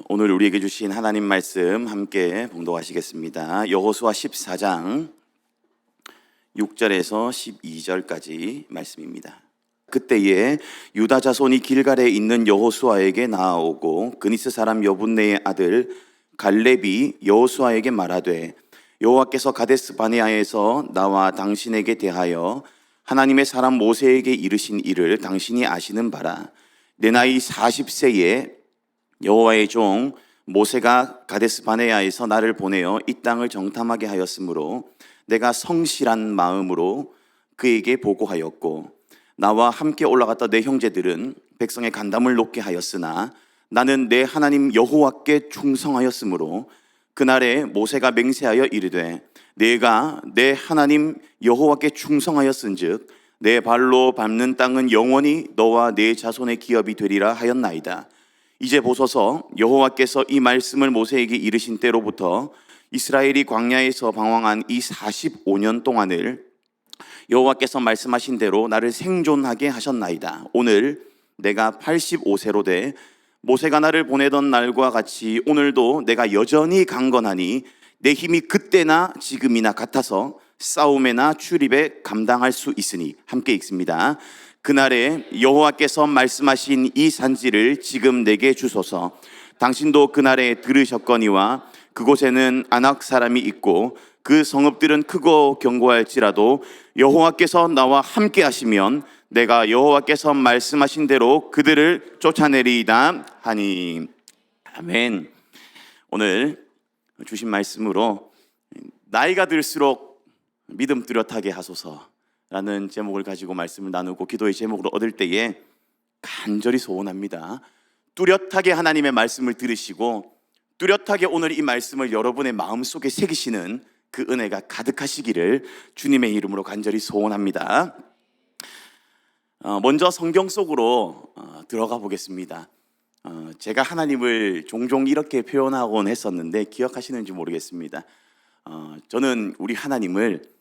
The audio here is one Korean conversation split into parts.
오늘 우리에게 주신 하나님 말씀 함께 봉독하시겠습니다. 여호수아 14장 6절에서 12절까지 말씀입니다. 그때에 유다 자손이 길갈에 있는 여호수아에게 나아오고 그니스 사람 여분네의 아들 갈렙이 여호수아에게 말하되 여호와께서 가데스 바네아에서 나와 당신에게 대하여 하나님의 사람 모세에게 이르신 일을 당신이 아시는 바라. 내 나이 40세에 여호와의 종 모세가 가데스 바네아에서 나를 보내어 이 땅을 정탐하게 하였으므로 내가 성실한 마음으로 그에게 보고하였고 나와 함께 올라갔던 내 형제들은 백성의 간담을 높게 하였으나 나는 내 하나님 여호와께 충성하였으므로 그날에 모세가 맹세하여 이르되 내가 내 하나님 여호와께 충성하였은즉 내 발로 밟는 땅은 영원히 너와 네 자손의 기업이 되리라 하였나이다. 이제 보소서, 여호와께서 이 말씀을 모세에게 이르신 때로부터 이스라엘이 광야에서 방황한 이 45년 동안을 여호와께서 말씀하신 대로 나를 생존하게 하셨나이다. 오늘 내가 85세로 돼 모세가 나를 보내던 날과 같이 오늘도 내가 여전히 강건하니 내 힘이 그때나 지금이나 같아서 싸움에나 출입에 감당할 수 있으니. 함께 읽습니다. 그날에 여호와께서 말씀하신 이 산지를 지금 내게 주소서. 당신도 그날에 들으셨거니와 그곳에는 아낙 사람이 있고 그 성읍들은 크고 견고할지라도 여호와께서 나와 함께 하시면 내가 여호와께서 말씀하신 대로 그들을 쫓아내리이다 하니. 아멘. 오늘 주신 말씀으로 나이가 들수록 믿음 뚜렷하게 하소서라는 제목을 가지고 말씀을 나누고 기도의 제목으로 얻을 때에 간절히 소원합니다. 뚜렷하게 하나님의 말씀을 들으시고 뚜렷하게 오늘 이 말씀을 여러분의 마음속에 새기시는 그 은혜가 가득하시기를 주님의 이름으로 간절히 소원합니다. 먼저 성경 속으로 들어가 보겠습니다. 제가 하나님을 종종 이렇게 표현하곤 했었는데 기억하시는지 모르겠습니다. 저는 우리 하나님을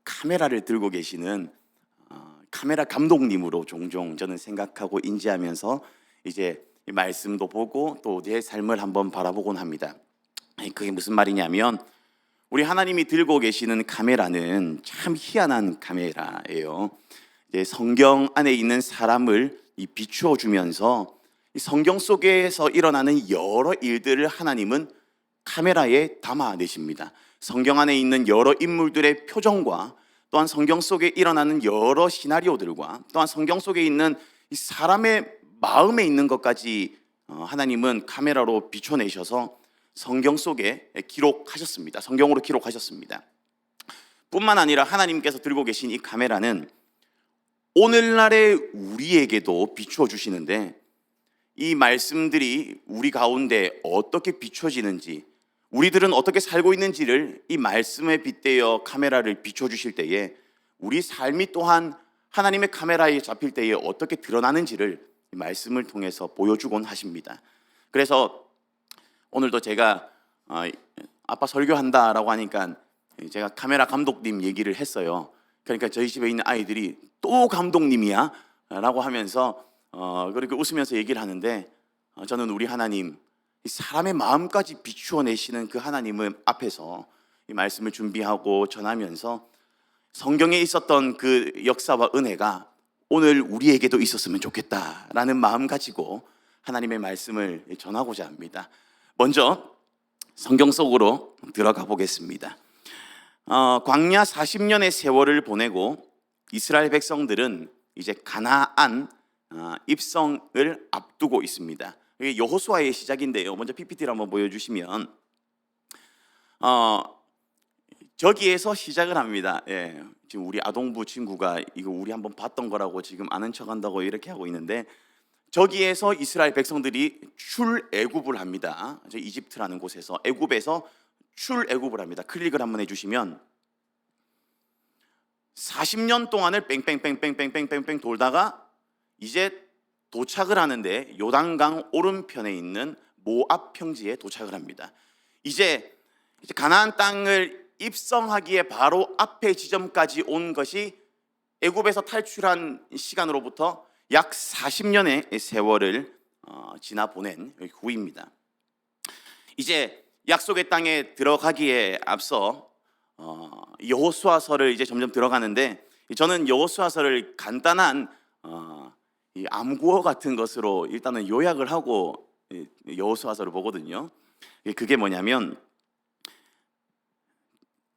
카메라를 들고 계시는 카메라 감독님으로 종종 저는 생각하고 인지하면서 이제 말씀도 보고 또 제 삶을 한번 바라보곤 합니다. 그게 무슨 말이냐면 우리 하나님이 들고 계시는 카메라는 참 희한한 카메라예요. 이제 성경 안에 있는 사람을 비추어 주면서 성경 속에서 일어나는 여러 일들을 하나님은 카메라에 담아내십니다. 성경 안에 있는 여러 인물들의 표정과 또한 성경 속에 일어나는 여러 시나리오들과 또한 성경 속에 있는 이 사람의 마음에 있는 것까지 하나님은 카메라로 비춰내셔서 성경 속에 기록하셨습니다. 성경으로 기록하셨습니다. 뿐만 아니라 하나님께서 들고 계신 이 카메라는 오늘날의 우리에게도 비추어 주시는데 이 말씀들이 우리 가운데 어떻게 비춰지는지 우리들은 어떻게 살고 있는지를 이 말씀에 빗대어 카메라를 비춰주실 때에 우리 삶이 또한 하나님의 카메라에 잡힐 때에 어떻게 드러나는지를 이 말씀을 통해서 보여주곤 하십니다. 그래서 오늘도 제가 아빠 설교한다라고 하니까 제가 카메라 감독님 얘기를 했어요. 그러니까 저희 집에 있는 아이들이 또 감독님이야? 라고 하면서 그렇게 웃으면서 얘기를 하는데 저는 우리 하나님 사람의 마음까지 비추어내시는 그 하나님을 앞에서 이 말씀을 준비하고 전하면서 성경에 있었던 그 역사와 은혜가 오늘 우리에게도 있었으면 좋겠다라는 마음 가지고 하나님의 말씀을 전하고자 합니다. 먼저 성경 속으로 들어가 보겠습니다. 광야 40년의 세월을 보내고 이스라엘 백성들은 이제 가나안 입성을 앞두고 있습니다. 이게 여호수아의 시작인데요. 먼저 PPT를 한번 보여주시면 저기에서 시작을 합니다. 지금 우리 아동부 친구가 이거 우리 한번 봤던 거라고 지금 아는 척한다고 이렇게 하고 있는데 저기에서 이스라엘 백성들이 출애굽을 합니다. 이집트라는 곳에서 애굽에서 출애굽을 합니다. 클릭을 한번 해주시면 40년 동안을 뺑뺑뺑뺑뺑뺑뺑 돌다가 이제 도착을 하는데 요단강 오른편에 있는 모압 평지에 도착을 합니다. 이제 가나안 땅을 입성하기에 바로 앞에 지점까지 온 것이 애굽에서 탈출한 시간으로부터 약 40년의 세월을 지나 보낸 후입니다. 이제 약속의 땅에 들어가기에 앞서 여호수아서를 이제 점점 들어가는데, 저는 여호수아서를 간단한 이 암구어 같은 것으로 일단은 요약을 하고 여호수아서를 보거든요. 그게 뭐냐면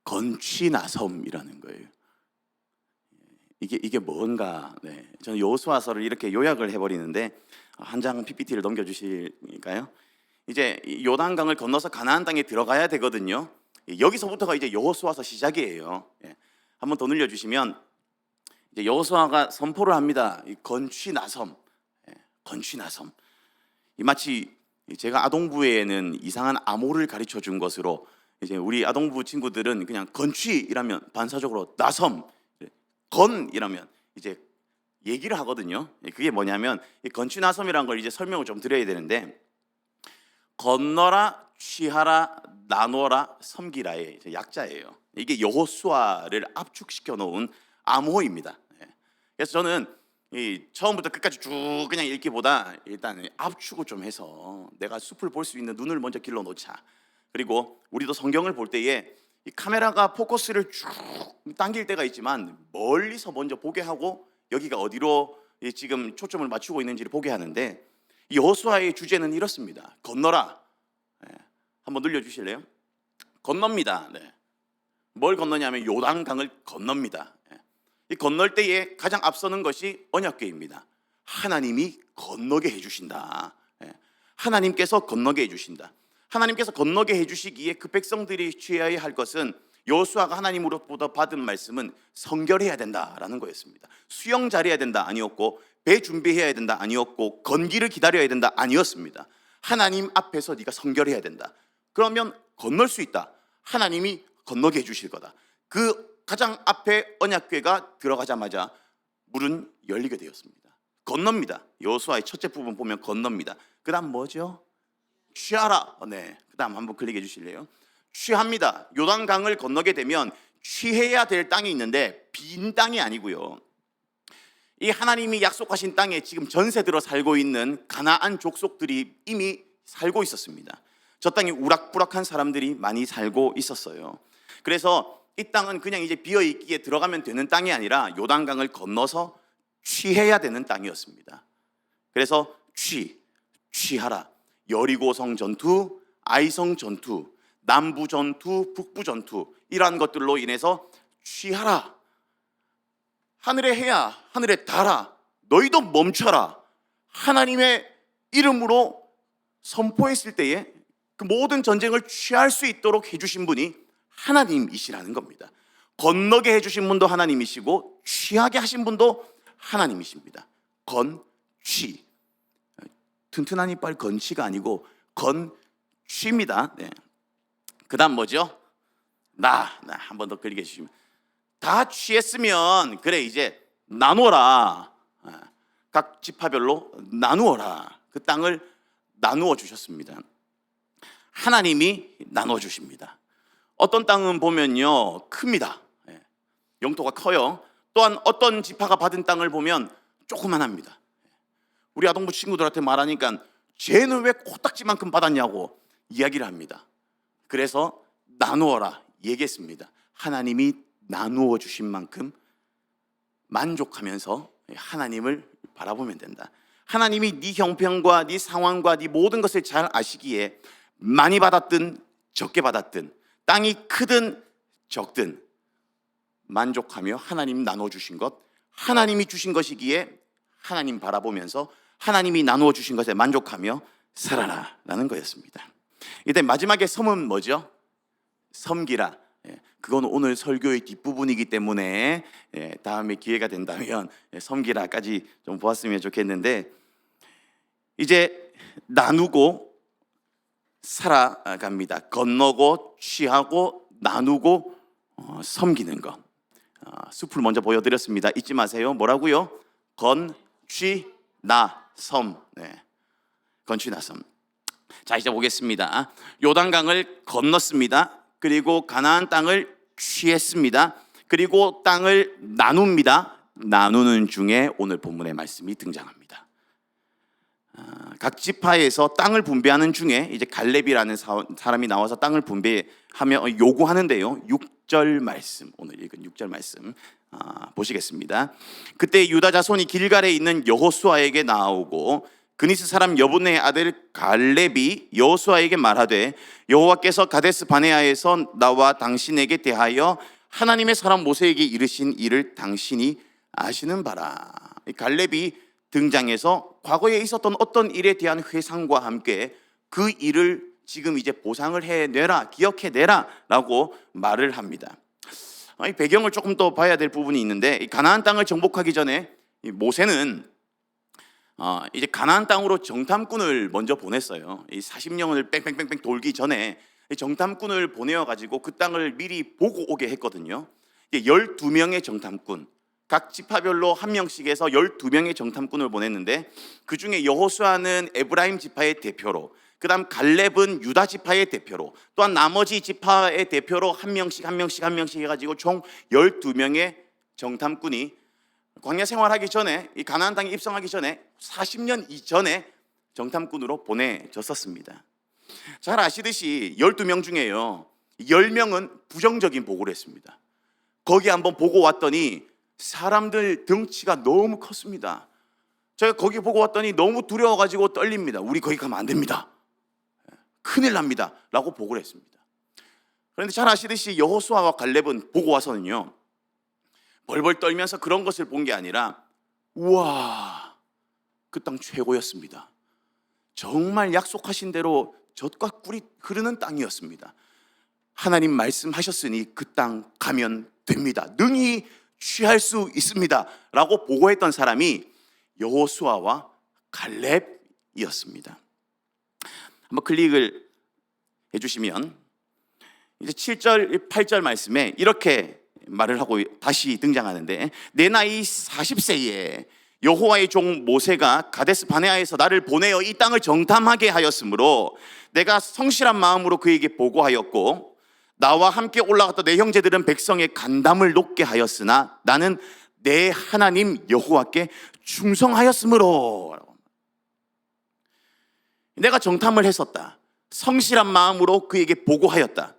건취나섬이라는 거예요. 이게 뭔가, 저는 여호수아서를 이렇게 요약을 해버리는데, 한 장 PPT를 넘겨주실까요? 이제 요단강을 건너서 가나안 땅에 들어가야 되거든요. 여기서부터가 이제 여호수아서 시작이에요. 한번 더 늘려주시면, 이제 여호수아가 선포를 합니다. 건취나섬, 건취나섬. 마치 제가 아동부에는 이상한 암호를 가르쳐 준 것으로, 이제 우리 아동부 친구들은 그냥 건취이라면 반사적으로 나섬, 건이라면 이제 얘기를 하거든요. 그게 뭐냐면, 이 건취나섬이라는 걸 이제 설명을 좀 드려야 되는데, 건너라, 취하라, 나누어라, 섬기라의 약자예요. 이게 여호수아를 압축시켜 놓은 암호입니다. 그래서 저는 처음부터 끝까지 쭉 그냥 읽기보다 일단 압축을 좀 해서 내가 숲을 볼 수 있는 눈을 먼저 길러 놓자. 그리고 우리도 성경을 볼 때에 이 카메라가 포커스를 쭉 당길 때가 있지만 멀리서 먼저 보게 하고 여기가 어디로 지금 초점을 맞추고 있는지를 보게 하는데, 여호수아의 주제는 이렇습니다. 건너라. 한번 늘려주실래요? 건넙니다. 뭘 건너냐면 요단강을 건넙니다. 이 건널 때에 가장 앞서는 것이 언약궤입니다. 하나님이 건너게 해주신다. 하나님께서 건너게 해주신다. 하나님께서 건너게 해주시기에 그 백성들이 취해야 할 것은, 여호수아가 하나님으로부터 받은 말씀은 성결해야 된다라는 거였습니다. 수영 잘해야 된다 아니었고, 배 준비해야 된다 아니었고, 건기를 기다려야 된다 아니었습니다. 하나님 앞에서 네가 성결해야 된다. 그러면 건널 수 있다. 하나님이 건너게 해주실 거다. 그 가장 앞에 언약궤가 들어가자마자 물은 열리게 되었습니다. 건넙니다. 여호수아의 첫째 부분 보면 건넙니다. 그 다음 뭐죠? 취하라. 그 다음 한번 클릭해 주실래요? 취합니다. 요단강을 건너게 되면 취해야 될 땅이 있는데 빈 땅이 아니고요, 이 하나님이 약속하신 땅에 지금 전세 들어 살고 있는 가나안 족속들이 이미 살고 있었습니다. 저 땅에 우락부락한 사람들이 많이 살고 있었어요. 그래서 이 땅은 그냥 이제 비어있기에 들어가면 되는 땅이 아니라 요단강을 건너서 취해야 되는 땅이었습니다. 그래서 취하라. 여리고성 전투, 아이성 전투, 남부 전투, 북부 전투, 이러한 것들로 인해서 취하라. 하늘의 해야, 하늘의 달아, 너희도 멈춰라. 하나님의 이름으로 선포했을 때에 그 모든 전쟁을 취할 수 있도록 해주신 분이 하나님이시라는 겁니다. 건너게 해주신 분도 하나님이시고 취하게 하신 분도 하나님이십니다. 건취, 튼튼한 이빨 건취가 아니고 건취입니다. 그 다음 뭐죠? 나 한 번 더 클릭해 주시면, 다 취했으면 그래 이제 나누어라. 각 지파별로 나누어라. 그 땅을 나누어 주셨습니다. 하나님이 나누어 주십니다. 어떤 땅은 보면요 큽니다. 영토가 커요. 또한 어떤 지파가 받은 땅을 보면 조그만합니다. 우리 아동부 친구들한테 말하니까 쟤는 왜 코딱지만큼 받았냐고 이야기를 합니다. 그래서 나누어라 얘기했습니다. 하나님이 나누어 주신 만큼 만족하면서 하나님을 바라보면 된다. 하나님이 네 형편과 네 상황과 네 모든 것을 잘 아시기에 많이 받았든 적게 받았든, 땅이 크든 적든 만족하며 하나님 나누어 주신 것, 하나님이 주신 것이기에 하나님 바라보면서 하나님이 나누어 주신 것에 만족하며 살아라 라는 거였습니다. 이때 마지막에 섬은 뭐죠? 섬기라. 그건 오늘 설교의 뒷부분이기 때문에 다음에 기회가 된다면 섬기라까지 좀 보았으면 좋겠는데, 이제 나누고 살아갑니다. 건너고 취하고 나누고 섬기는 것. 숲을 먼저 보여드렸습니다. 잊지 마세요. 뭐라고요? 건취 나섬. 건취 나섬. 자, 이제 보겠습니다. 요단강을 건넜습니다. 그리고 가나안 땅을 취했습니다. 그리고 땅을 나눕니다. 나누는 중에 오늘 본문의 말씀이 등장합니다. 각 지파에서 땅을 분배하는 중에 이제 갈렙이라는 사람이 나와서 땅을 분배하며 요구하는데요. 6절 말씀, 오늘 읽은 6절 말씀 보시겠습니다. 그때 유다 자손이 길갈에 있는 여호수아에게 나오고 그니스 사람 여분의 아들 갈렙이 여호수아에게 말하되 여호와께서 가데스 바네아에서 나와 당신에게 대하여 하나님의 사람 모세에게 이르신 일을 당신이 아시는 바라. 갈렙이 등장해서 과거에 있었던 어떤 일에 대한 회상과 함께 그 일을 지금 이제 보상을 해내라, 기억해내라 라고 말을 합니다. 이 배경을 조금 더 봐야 될 부분이 있는데, 이 가나안 땅을 정복하기 전에 이 모세는 이제 가나안 땅으로 정탐꾼을 먼저 보냈어요. 이 40년을 뺑뺑뺑뺑 돌기 전에 정탐꾼을 보내어가지고 그 땅을 미리 보고 오게 했거든요. 12명의 정탐꾼, 각 지파별로 한 명씩 해서 12명의 정탐꾼을 보냈는데, 그 중에 여호수아는 에브라임 지파의 대표로, 그 다음 갈렙은 유다 지파의 대표로, 또한 나머지 지파의 대표로 한 명씩 해가지고 총 12명의 정탐꾼이 광야 생활하기 전에, 이 가나안 땅에 입성하기 전에 40년 이전에 정탐꾼으로 보내졌었습니다. 잘 아시듯이 12명 중에요 10명은 부정적인 보고를 했습니다. 거기 한번 보고 왔더니 사람들 덩치가 너무 컸습니다. 제가 거기 보고 왔더니 너무 두려워가지고 떨립니다. 우리 거기 가면 안 됩니다. 큰일 납니다 라고 보고를 했습니다. 그런데 잘 아시듯이 여호수아와 갈렙은 보고 와서는요 벌벌 떨면서 그런 것을 본 게 아니라, 우와, 그 땅 최고였습니다. 정말 약속하신 대로 젖과 꿀이 흐르는 땅이었습니다. 하나님 말씀하셨으니 그 땅 가면 됩니다. 능히 취할 수 있습니다 라고 보고했던 사람이 여호수아와 갈렙이었습니다. 한번 클릭을 해주시면 이제 7절, 8절 말씀에 이렇게 말을 하고 다시 등장하는데, 내 나이 40세에 여호와의 종 모세가 가데스 바네아에서 나를 보내어 이 땅을 정탐하게 하였으므로 내가 성실한 마음으로 그에게 보고하였고, 나와 함께 올라갔던 내 형제들은 백성의 간담을 높게 하였으나 나는 내 하나님 여호와께 충성하였으므로. 내가 정탐을 했었다, 성실한 마음으로 그에게 보고하였다.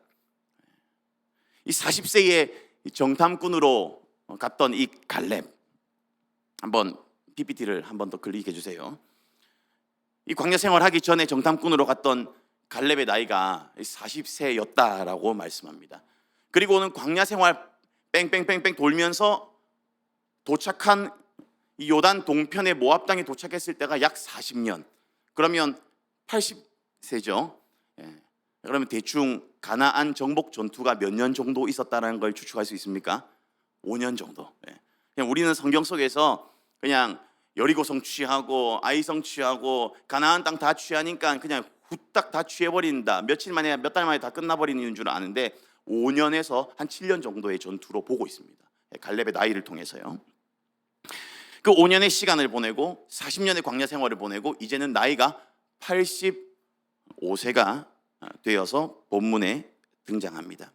이 40세의 정탐꾼으로 갔던 이 갈렙, 한번 PPT를 한번 더 클릭해 주세요. 이 광야 생활하기 전에 정탐꾼으로 갔던 갈렙의 나이가 40세였다라고 말씀합니다. 그리고는 광야 생활 뺑뺑뺑뺑 돌면서 도착한 이 요단 동편의 모압 땅에 도착했을 때가 약 40년. 그러면 80세죠. 그러면 대충 가나안 정복 전투가 몇 년 정도 있었다는 걸 추측할 수 있습니까? 5년 정도. 그냥 우리는 성경 속에서 그냥 여리고성 취하고 아이성 취하고 가나안 땅 다 취하니까 그냥 후딱 다 취해버린다, 며칠 만에 몇 달 만에 다 끝나버리는 줄 아는데 5년에서 한 7년 정도의 전투로 보고 있습니다. 갈렙의 나이를 통해서요. 그 5년의 시간을 보내고 40년의 광야 생활을 보내고 이제는 나이가 85세가 되어서 본문에 등장합니다.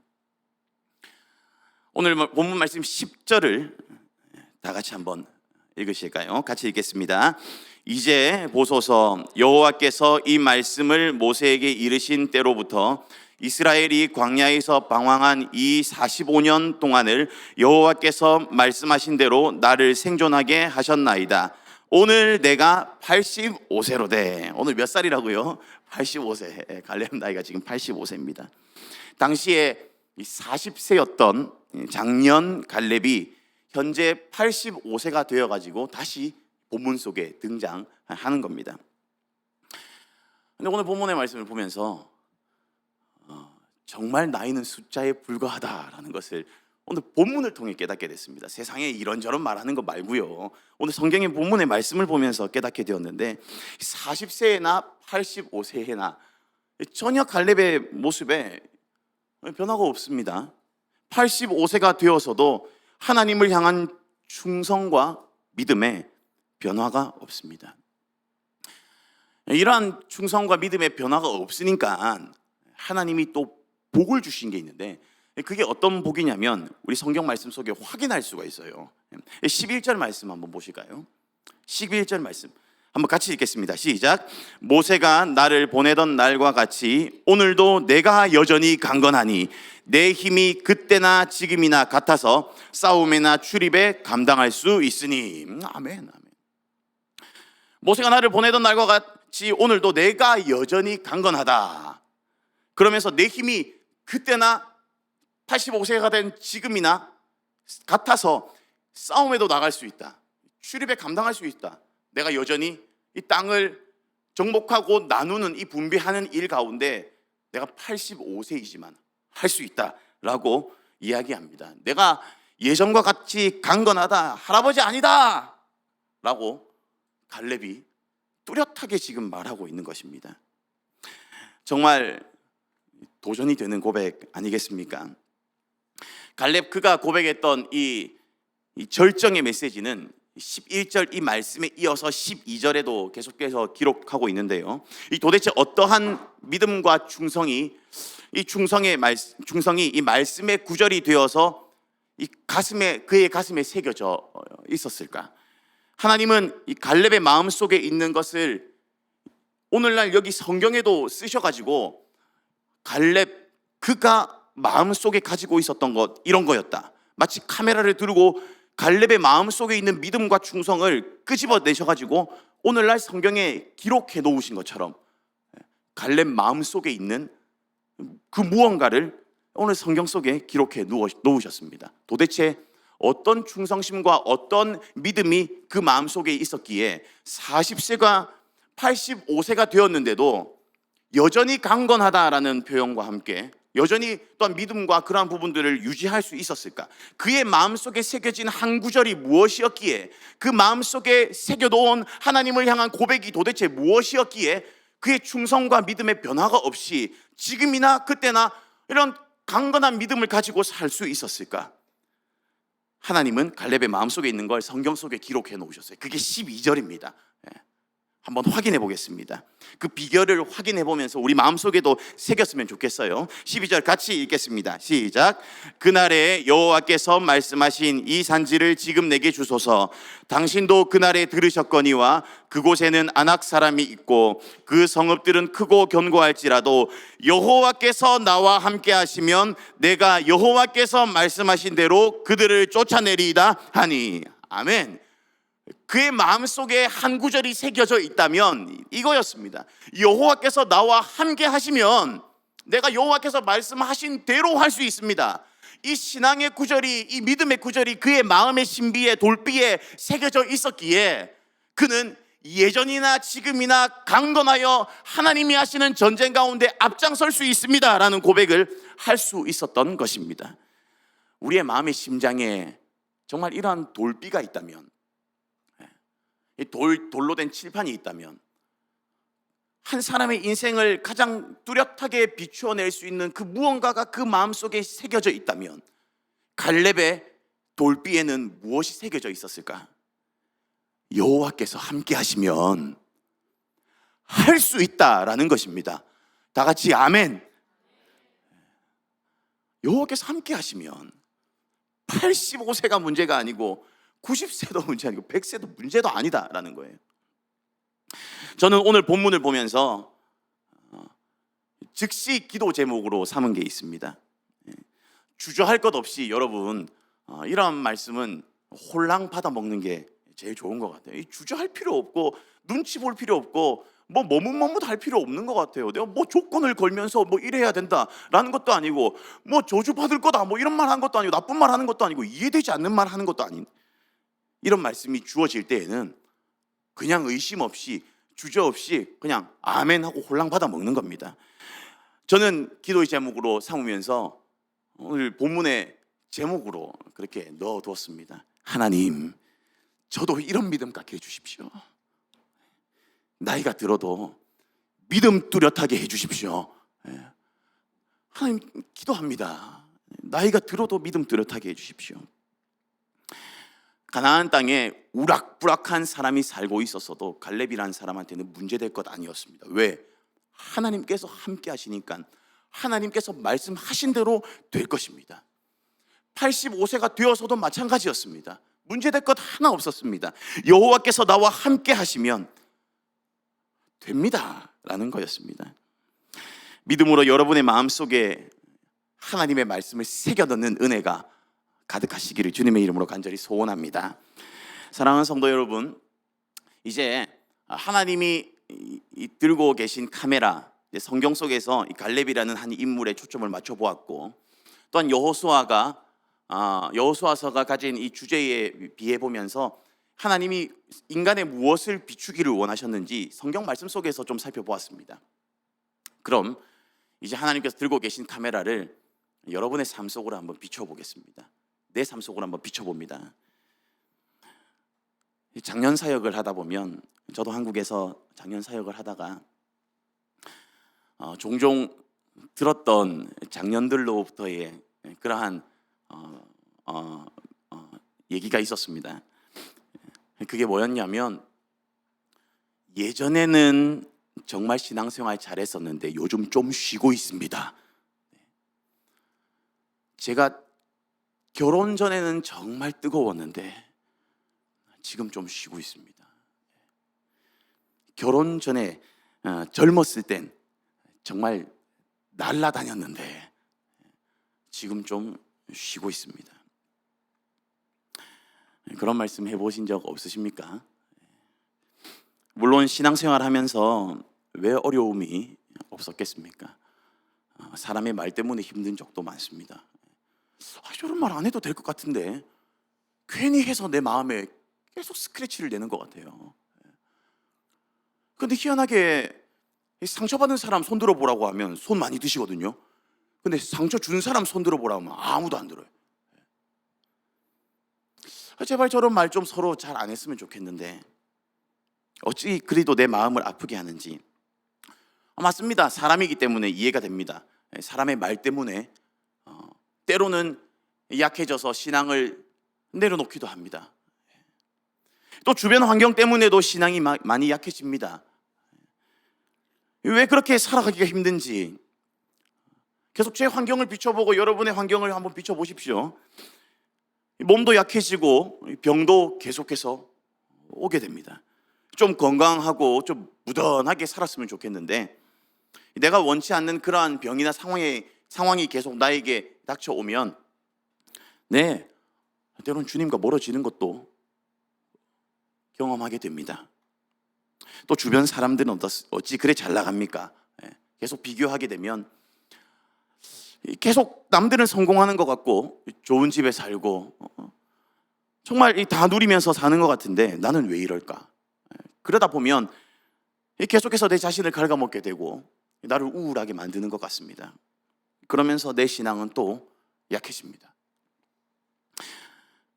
오늘 본문 말씀 10절을 다 같이 한번 읽으실까요? 같이 읽겠습니다. 이제 보소서, 여호와께서 이 말씀을 모세에게 이르신 때로부터 이스라엘이 광야에서 방황한 이 45년 동안을 여호와께서 말씀하신 대로 나를 생존하게 하셨나이다. 오늘 내가 85세로 돼. 오늘 몇 살이라고요? 85세. 갈렙 나이가 지금 85세입니다. 당시에 40세였던 장년 갈렙이 현재 85세가 되어가지고 다시 본문 속에 등장하는 겁니다. 근데 오늘 본문의 말씀을 보면서 정말 나이는 숫자에 불과하다라는 것을 오늘 본문을 통해 깨닫게 됐습니다. 세상에 이런저런 말하는 거 말고요. 오늘 성경의 본문의 말씀을 보면서 깨닫게 되었는데 40세나 85세나 전혀 갈렙의 모습에 변화가 없습니다. 85세가 되어서도 하나님을 향한 충성과 믿음에 변화가 없습니다. 이러한 충성과 믿음의 변화가 없으니까 하나님이 또 복을 주신 게 있는데, 그게 어떤 복이냐면 우리 성경 말씀 속에 확인할 수가 있어요. 11절 말씀 한번 보실까요? 11절 말씀 한번 같이 읽겠습니다. 시작. 모세가 나를 보내던 날과 같이 오늘도 내가 여전히 강건하니 내 힘이 그때나 지금이나 같아서 싸움이나 출입에 감당할 수 있으니. 아멘. 아멘. 모세가 나를 보내던 날과 같이 오늘도 내가 여전히 강건하다. 그러면서 내 힘이 그때나 85세가 된 지금이나 같아서 싸움에도 나갈 수 있다. 출입에 감당할 수 있다. 내가 여전히 이 땅을 정복하고 나누는 이 분배하는 일 가운데 내가 85세이지만 할 수 있다라고 이야기합니다. 내가 예전과 같이 강건하다, 할아버지 아니다 라고 갈렙이 뚜렷하게 지금 말하고 있는 것입니다. 정말 도전이 되는 고백 아니겠습니까? 갈렙 그가 고백했던 이 절정의 메시지는 11절 이 말씀에 이어서 12절에도 계속해서 기록하고 있는데요. 이 도대체 어떠한 믿음과 충성이 이 말씀의 구절이 되어서 그의 가슴에 새겨져 있었을까? 하나님은 이 갈렙의 마음 속에 있는 것을 오늘날 여기 성경에도 쓰셔가지고 갈렙 그가 마음 속에 가지고 있었던 것 이런 거였다. 마치 카메라를 들고 갈렙의 마음 속에 있는 믿음과 충성을 끄집어내셔가지고 오늘날 성경에 기록해 놓으신 것처럼 갈렙 마음 속에 있는 그 무언가를 오늘 성경 속에 기록해 놓으셨습니다. 도대체 어떤 충성심과 어떤 믿음이 그 마음 속에 있었기에 40세가 85세가 되었는데도 여전히 강건하다라는 표현과 함께 여전히 또한 믿음과 그러한 부분들을 유지할 수 있었을까? 그의 마음속에 새겨진 한 구절이 무엇이었기에, 그 마음속에 새겨놓은 하나님을 향한 고백이 도대체 무엇이었기에 그의 충성과 믿음의 변화가 없이 지금이나 그때나 이런 강건한 믿음을 가지고 살 수 있었을까? 하나님은 갈렙의 마음속에 있는 걸 성경 속에 기록해 놓으셨어요. 그게 12절입니다. 한번 확인해 보겠습니다. 그 비결을 확인해 보면서 우리 마음속에도 새겼으면 좋겠어요. 12절 같이 읽겠습니다. 시작. 그날에 여호와께서 말씀하신 이 산지를 지금 내게 주소서. 당신도 그날에 들으셨거니와 그곳에는 아낙 사람이 있고 그 성읍들은 크고 견고할지라도 여호와께서 나와 함께 하시면 내가 여호와께서 말씀하신 대로 그들을 쫓아내리이다 하니. 아멘. 그의 마음속에 한 구절이 새겨져 있다면 이거였습니다. 여호와께서 나와 함께 하시면 내가 여호와께서 말씀하신 대로 할 수 있습니다. 이 신앙의 구절이, 이 믿음의 구절이 그의 마음의 신비에, 돌비에 새겨져 있었기에 그는 예전이나 지금이나 강건하여 하나님이 하시는 전쟁 가운데 앞장설 수 있습니다 라는 고백을 할 수 있었던 것입니다. 우리의 마음의 심장에 정말 이러한 돌비가 있다면, 돌로 된 칠판이 있다면, 한 사람의 인생을 가장 뚜렷하게 비추어낼 수 있는 그 무언가가 그 마음속에 새겨져 있다면 갈렙의 돌비에는 무엇이 새겨져 있었을까? 여호와께서 함께 하시면 할 수 있다라는 것입니다. 다 같이 아멘. 여호와께서 함께 하시면 85세가 문제가 아니고 90세도 문제 아니고 100세도 문제도 아니다라는 거예요. 저는 오늘 본문을 보면서 즉시 기도 제목으로 삼은 게 있습니다. 주저할 것 없이 여러분 이러한 말씀은 홀랑 받아 먹는 게 제일 좋은 것 같아요. 주저할 필요 없고 눈치 볼 필요 없고 뭐 머뭇할 필요 없는 것 같아요. 내가 뭐 조건을 걸면서 뭐 이래야 된다라는 것도 아니고 뭐 저주 받을 거다 뭐 이런 말 하는 것도 아니고 나쁜 말 하는 것도 아니고 이해되지 않는 말 하는 것도 아닌 이런 말씀이 주어질 때에는 그냥 의심 없이 주저 없이 그냥 아멘 하고 홀랑 받아 먹는 겁니다. 저는 기도의 제목으로 삼으면서 오늘 본문의 제목으로 그렇게 넣어두었습니다. 하나님, 저도 이런 믿음 갖게 해주십시오. 나이가 들어도 믿음 뚜렷하게 해주십시오. 하나님 기도합니다. 나이가 들어도 믿음 뚜렷하게 해주십시오. 가나안 땅에 우락부락한 사람이 살고 있었어도 갈렙이라는 사람한테는 문제될 것 아니었습니다. 왜? 하나님께서 함께 하시니까 하나님께서 말씀하신 대로 될 것입니다. 85세가 되어서도 마찬가지였습니다. 문제될 것 하나 없었습니다. 여호와께서 나와 함께 하시면 됩니다라는 거였습니다. 믿음으로 여러분의 마음속에 하나님의 말씀을 새겨 넣는 은혜가 가득하시기를 주님의 이름으로 간절히 소원합니다. 사랑하는 성도 여러분, 이제 하나님이 들고 계신 카메라, 성경 속에서 이 갈렙이라는 한 인물에 초점을 맞춰 보았고, 또한 여호수아서가 가진 이 주제에 비해 보면서 하나님이 인간의 무엇을 비추기를 원하셨는지 성경 말씀 속에서 좀 살펴보았습니다. 그럼 이제 하나님께서 들고 계신 카메라를 여러분의 삶 속으로 한번 비춰보겠습니다. 내 삶 속으로 한번 비춰봅니다. 장년 사역을 하다 보면, 저도 한국에서 장년 사역을 하다가 종종 들었던 장년들로부터의 그러한 얘기가 있었습니다. 그게 뭐였냐면, 예전에는 정말 신앙생활 잘했었는데 요즘 좀 쉬고 있습니다. 제가 결혼 전에는 정말 뜨거웠는데 지금 좀 쉬고 있습니다. 결혼 전에 젊었을 땐 정말 날라다녔는데 지금 좀 쉬고 있습니다. 그런 말씀 해보신 적 없으십니까? 물론 신앙생활 하면서 왜 어려움이 없었겠습니까? 사람의 말 때문에 힘든 적도 많습니다. 저런 말 안 해도 될 것 같은데 괜히 해서 내 마음에 계속 스크래치를 내는 것 같아요. 근데 희한하게 상처받은 사람 손 들어보라고 하면 손 많이 드시거든요. 근데 상처 준 사람 손 들어보라고 하면 아무도 안 들어요. 제발 저런 말 좀 서로 잘 안 했으면 좋겠는데 어찌 그리도 내 마음을 아프게 하는지. 맞습니다. 사람이기 때문에 이해가 됩니다. 사람의 말 때문에 때로는 약해져서 신앙을 내려놓기도 합니다. 또 주변 환경 때문에도 신앙이 많이 약해집니다. 왜 그렇게 살아가기가 힘든지 계속 제 환경을 비춰보고 여러분의 환경을 한번 비춰보십시오. 몸도 약해지고 병도 계속해서 오게 됩니다. 좀 건강하고 좀 무던하게 살았으면 좋겠는데 내가 원치 않는 그러한 병이나 상황이 계속 나에게 닥쳐오면 때로는 주님과 멀어지는 것도 경험하게 됩니다. 또 주변 사람들은 어찌 그래 잘 나갑니까? 계속 비교하게 되면 계속 남들은 성공하는 것 같고 좋은 집에 살고 정말 다 누리면서 사는 것 같은데 나는 왜 이럴까? 그러다 보면 계속해서 내 자신을 갉아먹게 되고 나를 우울하게 만드는 것 같습니다. 그러면서 내 신앙은 또 약해집니다.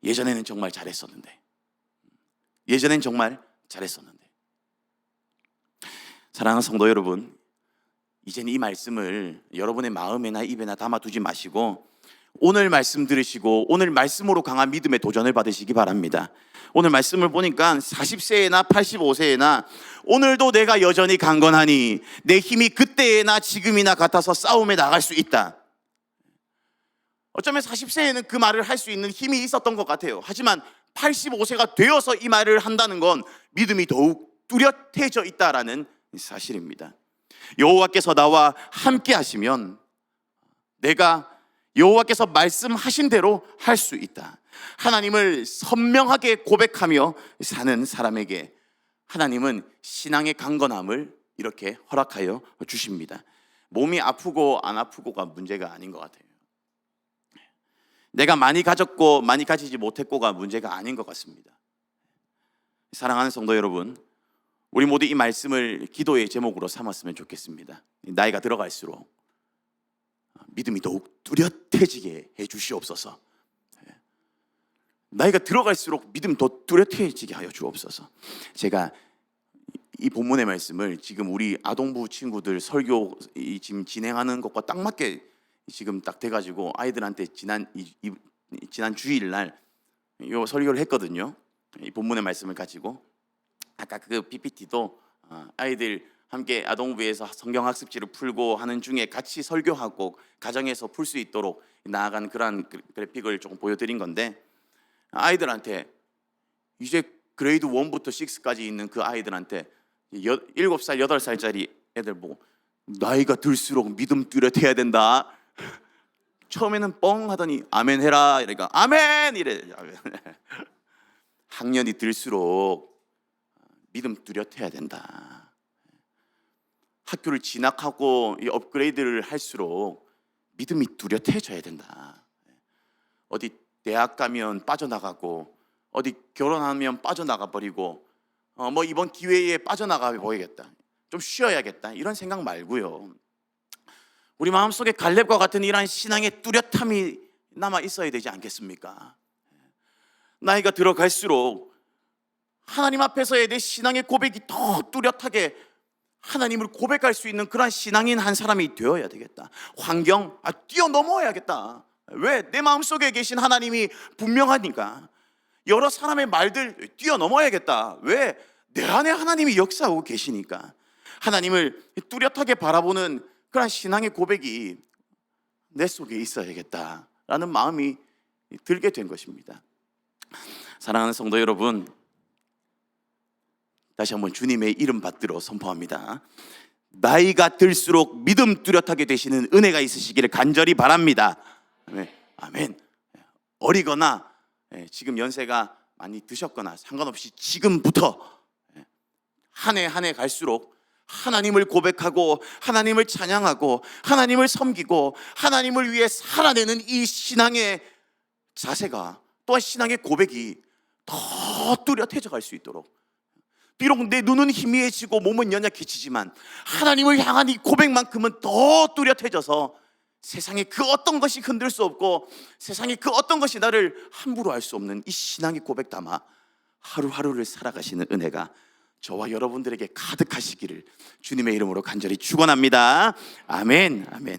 예전에는 정말 잘했었는데 사랑하는 성도 여러분, 이제는 이 말씀을 여러분의 마음에나 입에나 담아두지 마시고 오늘 말씀 들으시고 오늘 말씀으로 강한 믿음의 도전을 받으시기 바랍니다. 오늘 말씀을 보니까 40세나 85세나 오늘도 내가 여전히 강건하니 내 힘이 그때나 지금이나 같아서 싸움에 나갈 수 있다. 어쩌면 40세에는 그 말을 할 수 있는 힘이 있었던 것 같아요. 하지만 85세가 되어서 이 말을 한다는 건 믿음이 더욱 뚜렷해져 있다라는 사실입니다. 여호와께서 나와 함께 하시면 내가 여호와께서 말씀하신 대로 할 수 있다. 하나님을 선명하게 고백하며 사는 사람에게 하나님은 신앙의 강건함을 이렇게 허락하여 주십니다. 몸이 아프고 안 아프고가 문제가 아닌 것 같아요. 내가 많이 가졌고 많이 가지지 못했고가 문제가 아닌 것 같습니다. 사랑하는 성도 여러분, 우리 모두 이 말씀을 기도의 제목으로 삼았으면 좋겠습니다. 나이가 들어갈수록 믿음이 더욱 뚜렷해지게 해 주시옵소서. 나이가 들어갈수록 믿음 더 뚜렷해지게 하여 주옵소서. 제가 이 본문의 말씀을 지금 우리 아동부 친구들 설교 지금 진행하는 것과 딱 맞게 지금 딱 돼가지고 아이들한테 지난 주일날 이 설교를 했거든요. 이 본문의 말씀을 가지고 아까 그 PPT도 아이들 함께 아동부에서 성경학습지를 풀고 하는 중에 같이 설교하고 가정에서 풀 수 있도록 나아간 그러한 그래픽을 조금 보여드린 건데, 아이들한테 이제 그레이드 1부터 6까지 있는 그 아이들한테 7살, 8살짜리 애들 보고 나이가 들수록 믿음 뚜렷해야 된다. 처음에는 뻥 하더니 아멘 해라 이러니까 아멘 이래. 학년이 들수록 믿음 뚜렷해야 된다. 학교를 진학하고 이 업그레이드를 할수록 믿음이 뚜렷해져야 된다. 어디 대학 가면 빠져나가고 어디 결혼하면 빠져나가 버리고 뭐 이번 기회에 빠져나가 보이겠다. 좀 쉬어야겠다. 이런 생각 말고요. 우리 마음속에 갈렙과 같은 이러한 신앙의 뚜렷함이 남아 있어야 되지 않겠습니까? 나이가 들어갈수록 하나님 앞에서의 내 신앙의 고백이 더 뚜렷하게 하나님을 고백할 수 있는 그런 신앙인 한 사람이 되어야 되겠다. 환경 뛰어넘어야겠다. 왜? 내 마음속에 계신 하나님이 분명하니까. 여러 사람의 말들 뛰어넘어야겠다. 왜? 내 안에 하나님이 역사하고 계시니까. 하나님을 뚜렷하게 바라보는 그런 신앙의 고백이 내 속에 있어야겠다라는 마음이 들게 된 것입니다. 사랑하는 성도 여러분, 다시 한번 주님의 이름 받들어 선포합니다. 나이가 들수록 믿음 뚜렷하게 되시는 은혜가 있으시기를 간절히 바랍니다. 아멘. 어리거나 지금 연세가 많이 드셨거나 상관없이 지금부터 한 해 한 해 갈수록 하나님을 고백하고 하나님을 찬양하고 하나님을 섬기고 하나님을 위해 살아내는 이 신앙의 자세가, 또한 신앙의 고백이 더 뚜렷해져 갈 수 있도록, 비록 내 눈은 희미해지고 몸은 연약해지지만 하나님을 향한 이 고백만큼은 더 뚜렷해져서 세상에 그 어떤 것이 흔들 수 없고 세상에 그 어떤 것이 나를 함부로 할 수 없는 이 신앙의 고백 담아 하루하루를 살아가시는 은혜가 저와 여러분들에게 가득하시기를 주님의 이름으로 간절히 축원합니다. 아멘. 아멘.